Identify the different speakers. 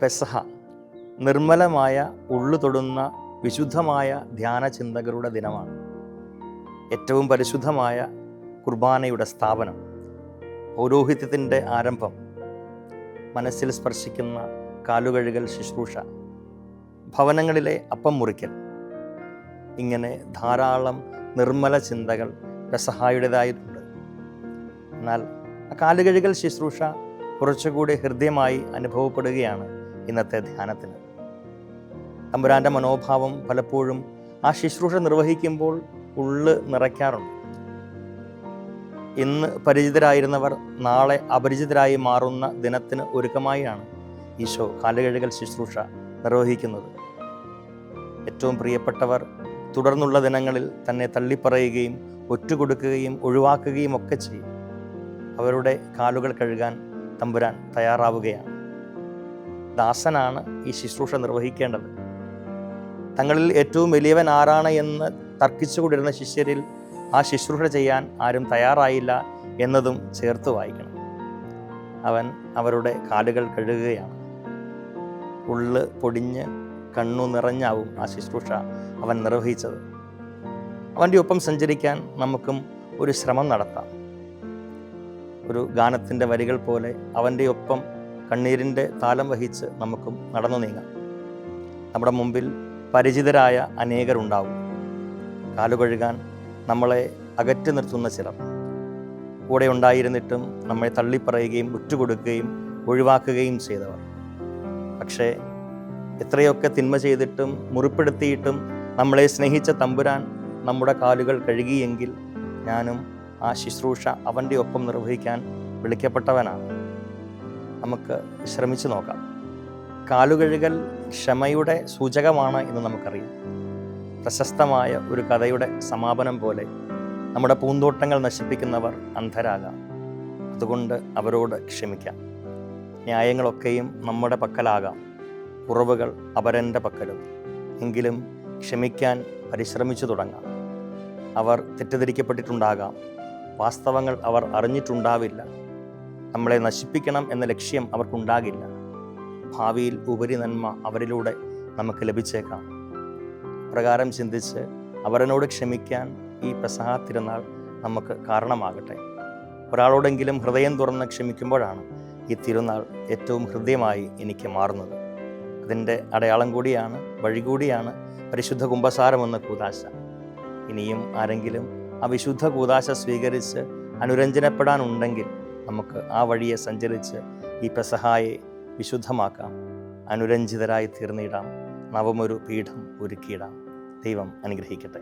Speaker 1: പെസഹ നിർമ്മലമായ ഉള്ളു തൊടുന്ന വിശുദ്ധമായ ധ്യാന ചിന്തകളുടെ ദിനമാണ്. ഏറ്റവും പരിശുദ്ധമായ കുർബാനയുടെ സ്ഥാപനം, പൗരോഹിത്യത്തിൻ്റെ ആരംഭം, മനസ്സിൽ സ്പർശിക്കുന്ന കാലുകഴുകൽ ശുശ്രൂഷ, ഭവനങ്ങളിലെ അപ്പം മുറിക്കൽ, ഇങ്ങനെ ധാരാളം നിർമ്മല ചിന്തകൾ പെസഹായുടേതായിട്ടുണ്ട്. എന്നാൽ ആ കാലുകഴുകൽ ശുശ്രൂഷ കുറച്ചുകൂടി ഹൃദ്യമായി അനുഭവപ്പെടുകയാണ് ഇന്നത്തെ ധ്യാനത്തിന്. തമ്പുരാൻ്റെ മനോഭാവം പലപ്പോഴും ആ ശുശ്രൂഷ നിർവഹിക്കുമ്പോൾ ഉള്ള് നിറയ്ക്കാറുണ്ട്. ഇന്ന് പരിചിതരായിരുന്നവർ നാളെ അപരിചിതരായി മാറുന്ന ദിനത്തിന് ഒരുക്കമായാണ് ഈശോ കാലുകഴുകൽ ശുശ്രൂഷ നിർവഹിക്കുന്നത്. ഏറ്റവും പ്രിയപ്പെട്ടവർ തുടർന്നുള്ള ദിനങ്ങളിൽ തന്നെ തള്ളിപ്പറയുകയും ഒറ്റുകൊടുക്കുകയും ഒഴിവാക്കുകയും ഒക്കെ ചെയ്യും. അവരുടെ കാലുകൾ കഴുകാൻ തമ്പുരാൻ തയ്യാറാവുകയാണ്. ദാസനാണ് ഈ ശുശ്രൂഷ നിർവഹിക്കേണ്ടത്. തങ്ങളിൽ ഏറ്റവും വലിയവൻ ആരാണ് എന്ന് തർക്കിച്ചുകൊണ്ടിരുന്ന ശിഷ്യരിൽ ആ ശുശ്രൂഷ ചെയ്യാൻ ആരും തയ്യാറായില്ല എന്നതും ചേർത്ത് വായിക്കണം. അവൻ അവരുടെ കാലുകൾ കഴുകുകയാണ്. ഉള്ള് പൊടിഞ്ഞ് കണ്ണു നിറഞ്ഞാവും ആ ശുശ്രൂഷ അവൻ നിർവഹിച്ചത്. അവൻ്റെ ഒപ്പം സഞ്ചരിക്കാൻ നമുക്കും ഒരു ശ്രമം നടത്താം. ഒരു ഗാനത്തിൻ്റെ വരികൾ പോലെ അവൻ്റെ ഒപ്പം കണ്ണീരിൻ്റെ താളം വഹിച്ച് നമുക്കും നടന്നു നീങ്ങാം. നമ്മുടെ മുമ്പിൽ പരിചിതരായ അനേകരുണ്ടാവും. കാലുകഴുകാൻ നമ്മളെ അകറ്റി നിർത്തുന്ന ചിലർ, കൂടെ ഉണ്ടായിരുന്നിട്ടും നമ്മെ തള്ളിപ്പറയുകയും ഉറ്റുകൊടുക്കുകയും ഒഴിവാക്കുകയും ചെയ്തവർ. പക്ഷേ എത്രയൊക്കെ തിന്മ ചെയ്തിട്ടും മുറിപ്പെടുത്തിയിട്ടും നമ്മളെ സ്നേഹിച്ച തമ്പുരാൻ നമ്മുടെ കാലുകൾ കഴുകിയെങ്കിൽ ഞാനും ആ ശുശ്രൂഷ അവൻ്റെ ഒപ്പം നിർവഹിക്കാൻ വിളിക്കപ്പെട്ടവനാണ്. നമുക്ക് ശ്രമിച്ചു നോക്കാം. കാലുകഴുകൽ ക്ഷമയുടെ സൂചകമാണ് എന്ന് നമുക്കറിയാം. പ്രശസ്തമായ ഒരു കഥയുടെ സമാപനം പോലെ നമ്മുടെ പൂന്തോട്ടങ്ങൾ നശിപ്പിക്കുന്നവർ അന്ധരാകാം. അതുകൊണ്ട് അവരോട് ക്ഷമിക്കാം. ന്യായങ്ങളൊക്കെയും നമ്മുടെ പക്കലാകാം, കുറവുകൾ അവരൻ്റെ പക്കലും. എങ്കിലും ക്ഷമിക്കാൻ പരിശ്രമിച്ചു തുടങ്ങാം. അവർ തെറ്റിദ്ധരിക്കപ്പെട്ടിട്ടുണ്ടാകാം, വാസ്തവങ്ങൾ അവർ അറിഞ്ഞിട്ടുണ്ടാവില്ല, നമ്മളെ നശിപ്പിക്കണം എന്ന ലക്ഷ്യം അവർക്കുണ്ടാകില്ല. ഭാവിയിൽ ഉപരി നന്മ അവരിലൂടെ നമുക്ക് ലഭിച്ചേക്കാം. പ്രകാരം ചിന്തിച്ച് അവരനോട് ക്ഷമിക്കാൻ ഈ പെസഹ തിരുനാൾ നമുക്ക് കാരണമാകട്ടെ. ഒരാളോടെങ്കിലും ഹൃദയം തുറന്ന് ക്ഷമിക്കുമ്പോഴാണ് ഈ തിരുനാൾ ഏറ്റവും ഹൃദ്യമായി എനിക്ക് മാറുന്നത്. അതിൻ്റെ അടയാളം കൂടിയാണ്, വഴി കൂടിയാണ് പരിശുദ്ധ കുമ്പസാരമെന്ന കൂദാശ. ഇനിയും ആരെങ്കിലും ആ വിശുദ്ധ കൂദാശ സ്വീകരിച്ച് അനുരഞ്ജനപ്പെടാനുണ്ടെങ്കിൽ നമുക്ക് ആ വഴിയെ സഞ്ചരിച്ച് ഈ പെസഹായെ വിശുദ്ധമാക്കാം. അനുരഞ്ജിതരായി തീർന്നിടാം. നവമൊരു പീഠം ഒരുക്കിയിടാം. ദൈവം അനുഗ്രഹിക്കട്ടെ.